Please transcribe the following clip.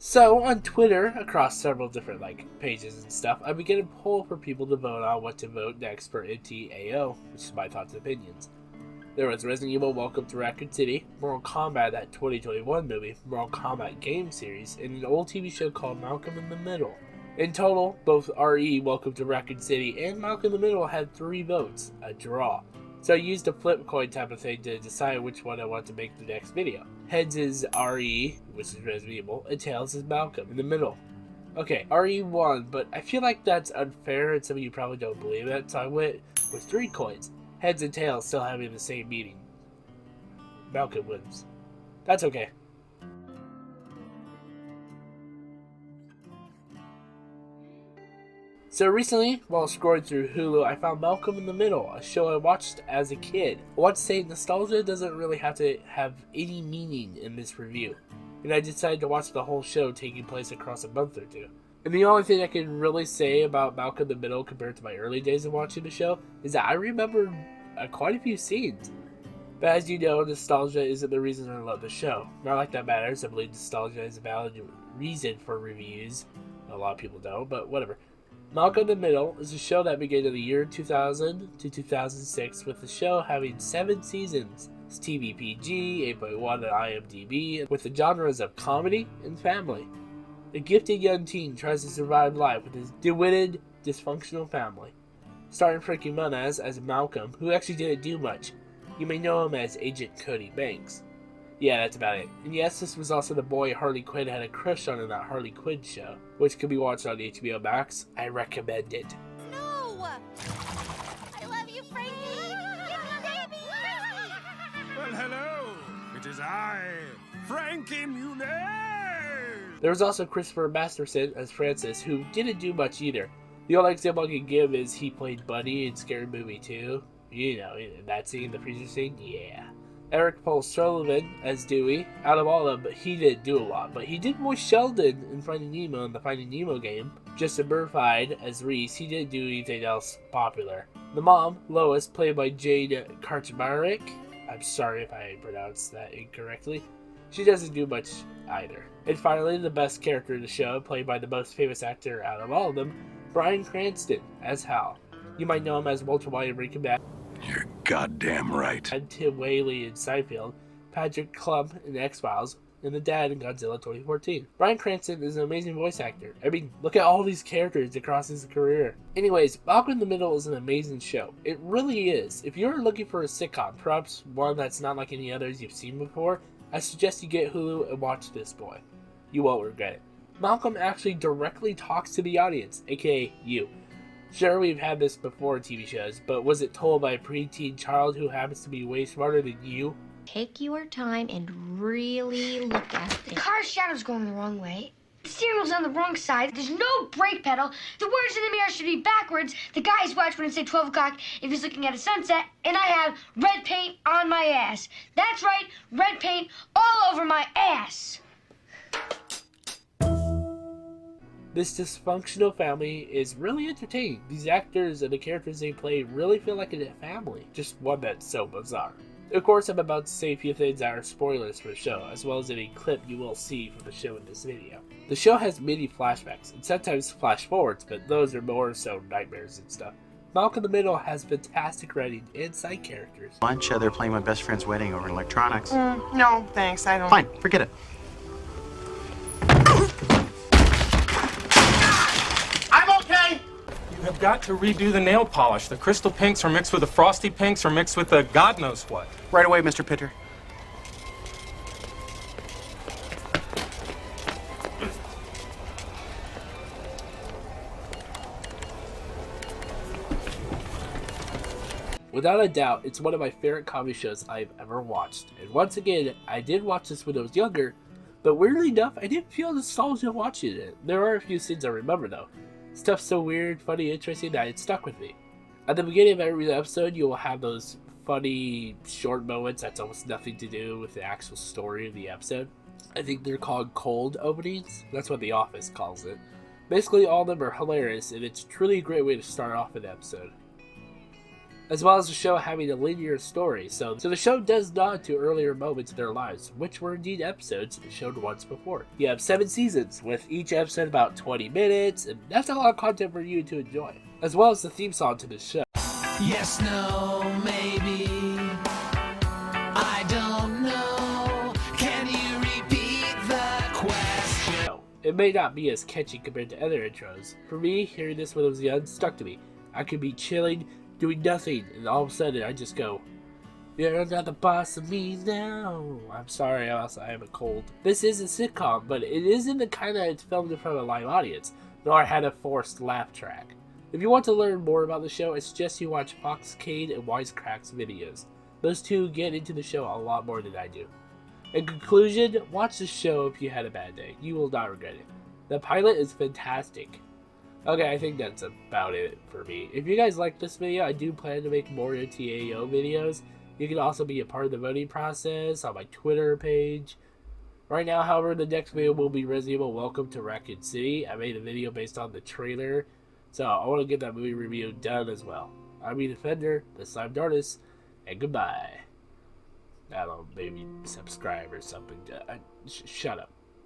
So on Twitter, across several different pages and stuff, I began a poll for people to vote on what to vote next for MTAO, which is my thoughts and opinions. There was Resident Evil Welcome to Raccoon City, Mortal Kombat, that 2021 movie, Mortal Kombat game series, and an old TV show called Malcolm in the Middle. In total, both RE Welcome to Raccoon City and Malcolm in the Middle had 3 votes, a draw. So I used a flip coin type of thing to decide which one I want to make the next video. Heads is RE, which is Resident Evil, and tails is Malcolm in the Middle. Okay, RE won, but I feel like that's unfair and some of you probably don't believe it, so I went with 3 coins. Heads and tails still having the same meaning. Malcolm wins. That's okay. So recently, while scrolling through Hulu, I found Malcolm in the Middle, a show I watched as a kid. I want to say nostalgia doesn't really have to have any meaning in this review, and I decided to watch the whole show taking place across a month or 2. And the only thing I can really say about Malcolm in the Middle compared to my early days of watching the show is that I remember quite a few scenes. But as you know, nostalgia isn't the reason I love the show. Not like that matters. I believe nostalgia is a valid reason for reviews. A lot of people don't, but whatever. Malcolm in the Middle is a show that began in the year 2000 to 2006, with the show having 7 seasons. It's TV PG, 8.1 on IMDb, with the genres of comedy and family. A gifted young teen tries to survive life with his dim-witted, dysfunctional family. Starring Frankie Muniz as Malcolm, who actually didn't do much. You may know him as Agent Cody Banks. Yeah, that's about it. And yes, this was also the boy Harley Quinn had a crush on in that Harley Quinn show, which can be watched on HBO Max. I recommend it. No! I love you, Frankie! Give me baby! Well, hello! It is I, Frankie Muniz! There was also Christopher Masterson as Francis, who didn't do much either. The only example I can give is he played Buddy in Scary Movie 2. You know, in that scene, the freezer scene, yeah. Eric Paul Sullivan as Dewey. Out of all of them, he didn't do a lot, but he did voice Sheldon in Finding Nemo in the Finding Nemo game. Justin Burfide as Reese. He didn't do anything else popular. The mom, Lois, played by Jade Karchmarek. I'm sorry if I pronounced that incorrectly. She doesn't do much either. And finally, the best character in the show, played by the most famous actor out of all of them, Bryan Cranston as Hal. You might know him as Walter White in Breaking Bad. You're goddamn right. And Tim Whaley in Seinfeld, Patrick Klump in X-Files, and the dad in Godzilla 2014. Bryan Cranston is an amazing voice actor. I mean, look at all these characters across his career. Anyways, Malcolm in the Middle is an amazing show. It really is. If you're looking for a sitcom, perhaps one that's not like any others you've seen before, I suggest you get Hulu and watch this boy. You won't regret it. Malcolm actually directly talks to the audience, aka you. Sure, we've had this before in TV shows, but was it told by a preteen child who happens to be way smarter than you? Take your time and really look at The it. car's shadow's going the wrong way. The steering wheel's on the wrong side. There's no brake pedal. The words in the mirror should be backwards. The guy's watch wouldn't say 12 o'clock if he's looking at a sunset. And I have red paint on my ass. That's right, red paint all over my ass. This dysfunctional family is really entertaining. These actors and the characters they play really feel like a family. Just one that's so bizarre. Of course, I'm about to say a few things that are spoilers for the show, as well as any clip you will see from the show in this video. The show has many flashbacks, and sometimes flash forwards, but those are more so nightmares and stuff. Malcolm in the Middle has fantastic writing and side characters. Lunch, they're playing my best friend's wedding over in electronics. No, thanks, I don't. Fine, forget it. I'm okay! You have got to redo the nail polish. The crystal pinks are mixed with the frosty pinks or mixed with the God knows what. Right away, Mr. Pitter. Without a doubt, it's one of my favorite comedy shows I've ever watched. And once again, I did watch this when I was younger, but weirdly enough, I didn't feel nostalgia watching it. There are a few scenes I remember though. Stuff's so weird, funny, interesting that it stuck with me. At the beginning of every episode, you will have those funny short moments that's almost nothing to do with the actual story of the episode. I think they're called cold openings. That's what The Office calls it. Basically, all of them are hilarious, and it's truly a great way to start off an episode. as well as the show having a linear story. So the show does nod to earlier moments in their lives, which were indeed episodes shown once before. You have 7 seasons, with each episode about 20 minutes, and that's a lot of content for you to enjoy, as well as the theme song to the show. Yes, no, maybe. I don't know. Can you repeat the question? It may not be as catchy compared to other intros. For me, hearing this when I was young stuck to me. I could be chilling, doing nothing, and all of a sudden I just go, "You're not the boss of me now." I'm sorry, I have a cold. This is a sitcom, but it isn't the kind that it's filmed in front of a live audience, nor had a forced laugh track. If you want to learn more about the show, I suggest you watch Foxcade and Wisecrack's videos. Those two get into the show a lot more than I do. In conclusion, watch the show if you had a bad day. You will not regret it. The pilot is fantastic. Okay, I think that's about it for me. If you guys like this video, I do plan to make more MTAO videos. You can also be a part of the voting process on my Twitter page. Right now, however, the next video will be Resident Evil Welcome to Raccoon City. I made a video based on the trailer, so I want to get that movie review done as well. I'm the Defender, the SlimedArtist, and goodbye. I don't know, maybe subscribe or something. Shut up.